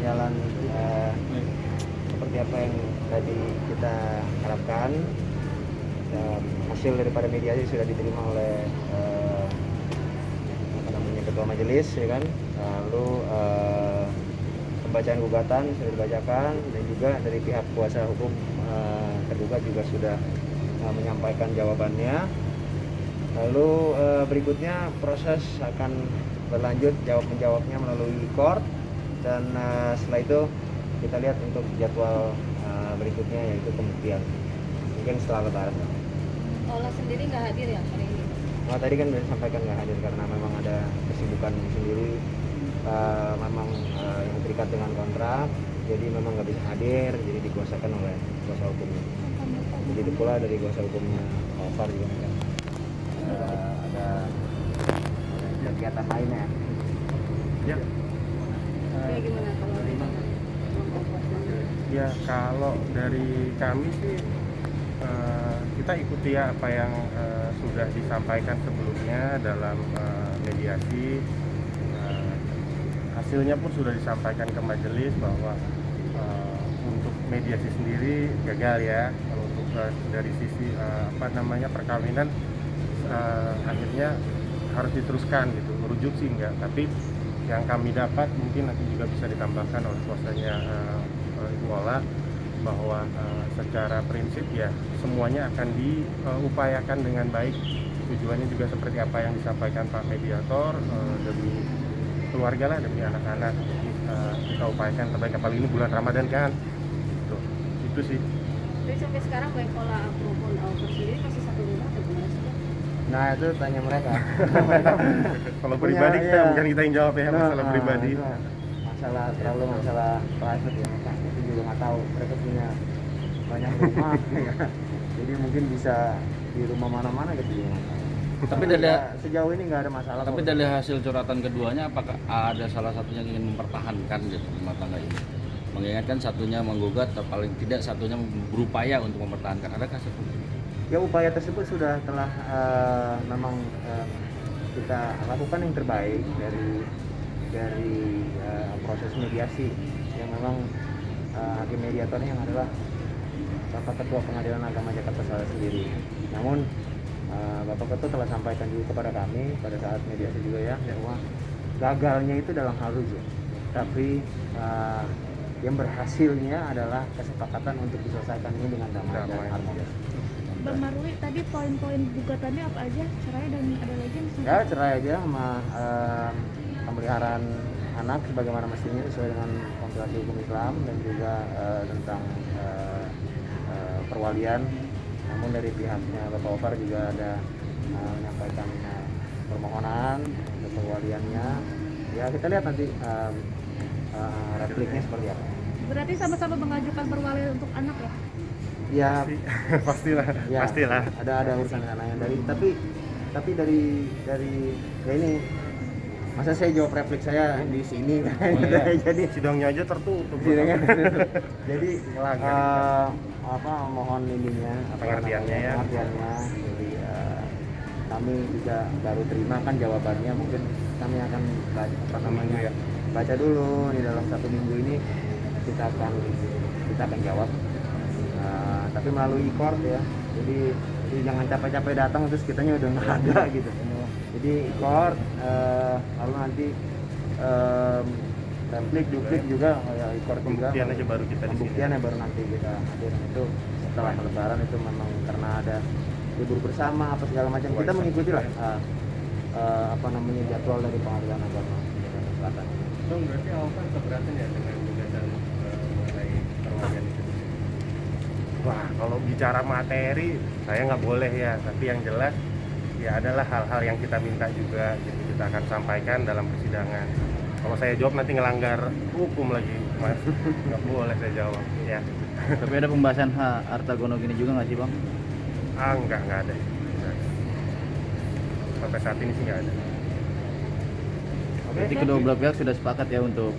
berjalan seperti apa yang tadi kita harapkan. Hasil daripada mediasi sudah diterima oleh ketua majelis, ya kan. Lalu pembacaan gugatan sudah dibacakan, dan juga dari pihak kuasa hukum terduga juga sudah menyampaikan jawabannya. Lalu berikutnya proses akan berlanjut jawab menjawabnya melalui court, dan setelah itu kita lihat untuk jadwal berikutnya yaitu pembuktian mungkin setelah lebaran. Olah sendiri nggak hadir ya hari ini? Tadi kan sudah disampaikan nggak hadir karena memang ada kesibukan sendiri, memang yang terikat dengan kontrak, jadi memang nggak bisa hadir, jadi dikuasakan oleh kuasa hukumnya. Jadi pula dari kuasa hukumnya Alvar juga kan ada kegiatan lainnya. Ya. Kayak gimana kalau dari Ya, kalau dari kami sih kita ikuti ya apa yang sudah disampaikan sebelumnya dalam mediasi. Hasilnya pun sudah disampaikan ke majelis bahwa untuk mediasi sendiri gagal ya. Kalau untuk dari sisi perkawinan akhirnya harus diteruskan gitu. Merujuk sih enggak, tapi yang kami dapat mungkin nanti juga bisa ditambahkan oleh kuasanya Ibu Ola bahwa secara prinsip ya semuanya akan diupayakan dengan baik. Tujuannya juga seperti apa yang disampaikan Pak Mediator, demi keluarga lah, demi anak-anak. Jadi kita upayakan terbaik, apalagi ini bulan Ramadan kan. Itu sih. Jadi sampai sekarang baik Ola maupun Alvar sendiri masih satu rumah atau gimana sih? Nah, itu tanya mereka. Kalau pribadi bukan kita yang jawab ya, masalah pribadi. Masalah private ya, itu juga nggak tahu. Mereka punya banyak rumah, ya. Jadi mungkin bisa di rumah mana-mana gitu ya. Tapi dari sejauh ini nggak ada masalah. Tapi dari hasil curhatan keduanya, apakah ada salah satunya yang ingin mempertahankan gitu rumah tangga ini? Mengingatkan satunya menggugat, atau paling tidak satunya berupaya untuk mempertahankan. Adakah seperti itu? Ya, upaya tersebut telah memang kita lakukan yang terbaik dari proses mediasi yang memang hakim mediatornya yang adalah Bapak Ketua Pengadilan Agama Jakarta Selatan sendiri. Namun Bapak Ketua telah sampaikan juga kepada kami pada saat mediasi juga ya, bahwa gagalnya itu dalam hal rujuk, tapi yang berhasilnya adalah kesepakatan untuk diselesaikan ini dengan damai dan harmonis. Bang Maruli, tadi poin-poin gugatannya apa aja? Cerai dan ada lagi yang Ya, cerai aja sama pemeliharaan anak sebagaimana mestinya sesuai dengan kompilasi hukum Islam, dan juga tentang perwalian. Namun dari pihaknya Bapak Alvar juga ada menyampaikan permohonan untuk perwaliannya. Ya, kita lihat nanti repliknya seperti apa. berarti sama-sama mengajukan perwalian untuk anak ya? Ya, pastilah. ya, Pastilah. ada urusan sana yang tapi dari ya ini, masa saya jawab replik saya di sini kan. Jadi Sidangnya aja tertutup. jadi mohon ininya Pengertiannya ya. pengertiannya. Jadi kami juga baru terima kan jawabannya, mungkin kami akan baca dulu di dalam 1 minggu ini, kita akan jawab, tapi melalui court ya. Jadi jangan capek-capek datang terus kitanya udah nggak ada gitu. Jadi court, lalu nanti replik, duplik juga ya, court juga. Pembuktian aja baru kita di sini. Pembuktiannya baru nanti kita hadir. Itu setelah lebaran, itu memang karena ada libur bersama apa segala macam, kita mengikuti lah jadwal dari Pengadilan Agama Jakarta Selatan. Itu berarti Alvar keberatan ya dengan gugatan mengenai perwalian itu? Wah, kalau bicara materi saya nggak boleh ya, tapi yang jelas ya adalah hal-hal yang kita minta juga, jadi kita akan sampaikan dalam persidangan. Kalau saya jawab nanti ngelanggar hukum lagi, Mas. Nggak boleh saya jawab ya. Tapi ada pembahasan harta gono gini juga nggak sih, Bang? Nggak ada. Sampai saat ini sih nggak ada. Berarti kedua belah pihak sudah sepakat ya untuk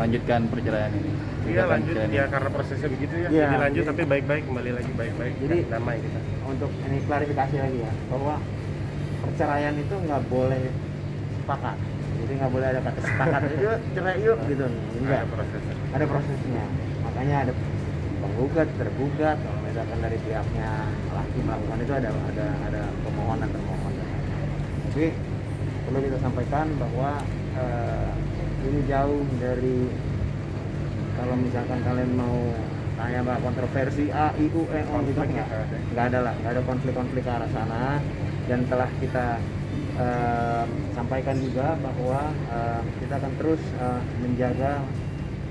melanjutkan perceraian ini. Iya, lanjut ya, karena prosesnya begitu ya. Iya, Jadi lanjut jadi- tapi baik-baik, kembali lagi baik-baik. Jadi damai kita. untuk ini klarifikasi lagi ya, bahwa perceraian itu nggak boleh sepakat. Jadi Jadi nggak boleh ada kata sepakat yuk cerai yuk gitu, enggak. Ada prosesnya. Ada prosesnya, makanya ada penggugat, tergugat. Kalau misalkan dari pihaknya laki melakukan itu ada pemohon dan termohon. Tapi perlu kita sampaikan bahwa ini jauh dari, kalau misalkan kalian mau tanya bahwa kontroversi A, I, U, E, O gitu nggak ada lah, nggak ada konflik-konflik ke arah sana. Dan telah kita sampaikan juga bahwa kita akan terus menjaga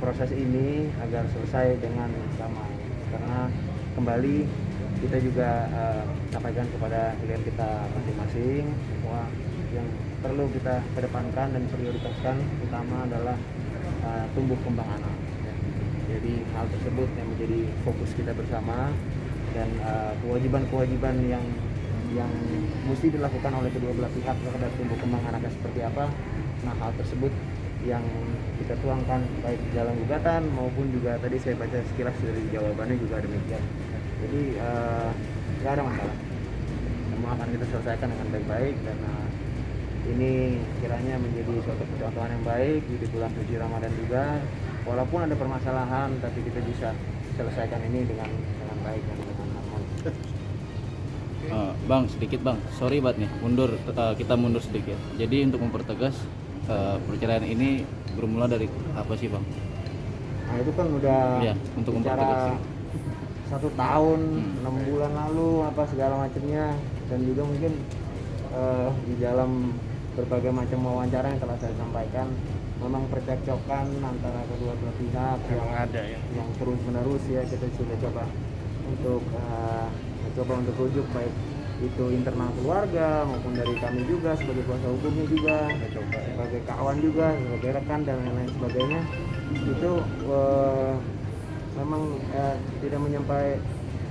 proses ini agar selesai dengan damai, karena kembali kita juga sampaikan kepada klien kita masing-masing bahwa yang perlu kita kedepankan dan prioritaskan utama adalah tumbuh kembang anak ya. Jadi hal tersebut yang menjadi fokus kita bersama, dan kewajiban-kewajiban yang mesti dilakukan oleh kedua belah pihak terhadap tumbuh kembang anaknya seperti apa. Nah, hal tersebut yang kita tuangkan baik dalam gugatan maupun juga tadi saya baca sekilas dari jawabannya juga demikian. Jadi nggak ada masalah, semua akan kita selesaikan dengan baik-baik, dan ini kiranya menjadi suatu percontohan yang baik di bulan suci Ramadan juga. Walaupun ada permasalahan, tapi kita bisa selesaikan ini dengan baik dan dengan harmonis. Bang, sedikit bang, sorry banget nih, kita mundur sedikit. Jadi untuk mempertegas perceraian ini bermula dari apa sih bang? Nah itu kan udah ya, untuk mempertegas 1 tahun 6 bulan lalu apa segala macamnya, dan juga mungkin di dalam berbagai macam wawancara yang telah saya sampaikan, memang percekcokan antara kedua belah pihak yang terus menerus ya. Kita sudah coba untuk rujuk, baik itu internal keluarga maupun dari kami juga sebagai kuasa hukumnya juga, sebagai kawan juga, sebagai rekan dan lain-lain sebagainya. Itu memang tidak menyampai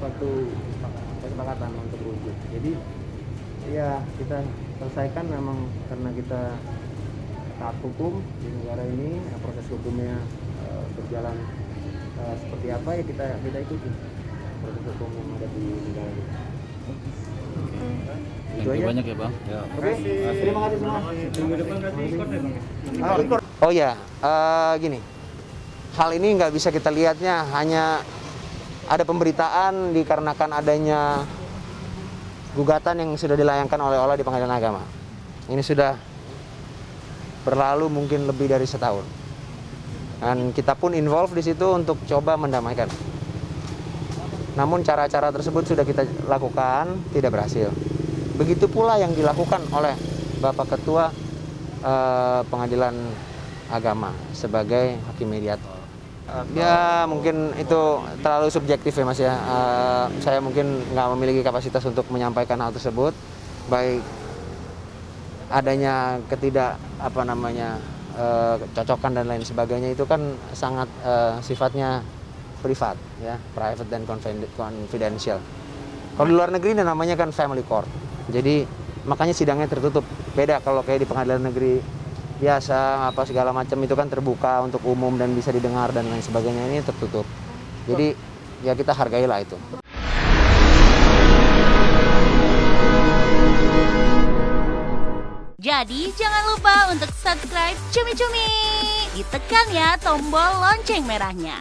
suatu kesepakatan untuk rujuk. Jadi ya kita selesaikan memang karena kita taat hukum di negara ini. Proses hukumnya berjalan seperti apa ya kita ikuti proses hukum yang ada di negara ini. Thank you banyak ya bang. Oke, terima kasih semua. Oh ya, gini, hal ini nggak bisa kita lihatnya hanya ada pemberitaan dikarenakan adanya gugatan yang sudah dilayangkan oleh Ola di Pengadilan Agama. Ini sudah berlalu mungkin lebih dari 1 tahun, dan kita pun involve di situ untuk coba mendamaikan. Namun cara-cara tersebut sudah kita lakukan, tidak berhasil. Begitu pula yang dilakukan oleh Bapak Ketua Pengadilan Agama sebagai hakim mediator. Ya mungkin itu terlalu subjektif ya Mas ya. Saya mungkin nggak memiliki kapasitas untuk menyampaikan hal tersebut. Baik adanya cocokan dan lain sebagainya itu kan sangat sifatnya privat ya, private dan confidential. Kalau di luar negeri namanya kan family court. Jadi makanya sidangnya tertutup. Beda kalau kayak di pengadilan negeri biasa apa segala macam itu kan terbuka untuk umum dan bisa didengar dan lain sebagainya. Ini tertutup. Jadi ya kita hargailah itu. Jadi jangan lupa untuk subscribe Cumi Cumi. Ditekan ya tombol lonceng merahnya.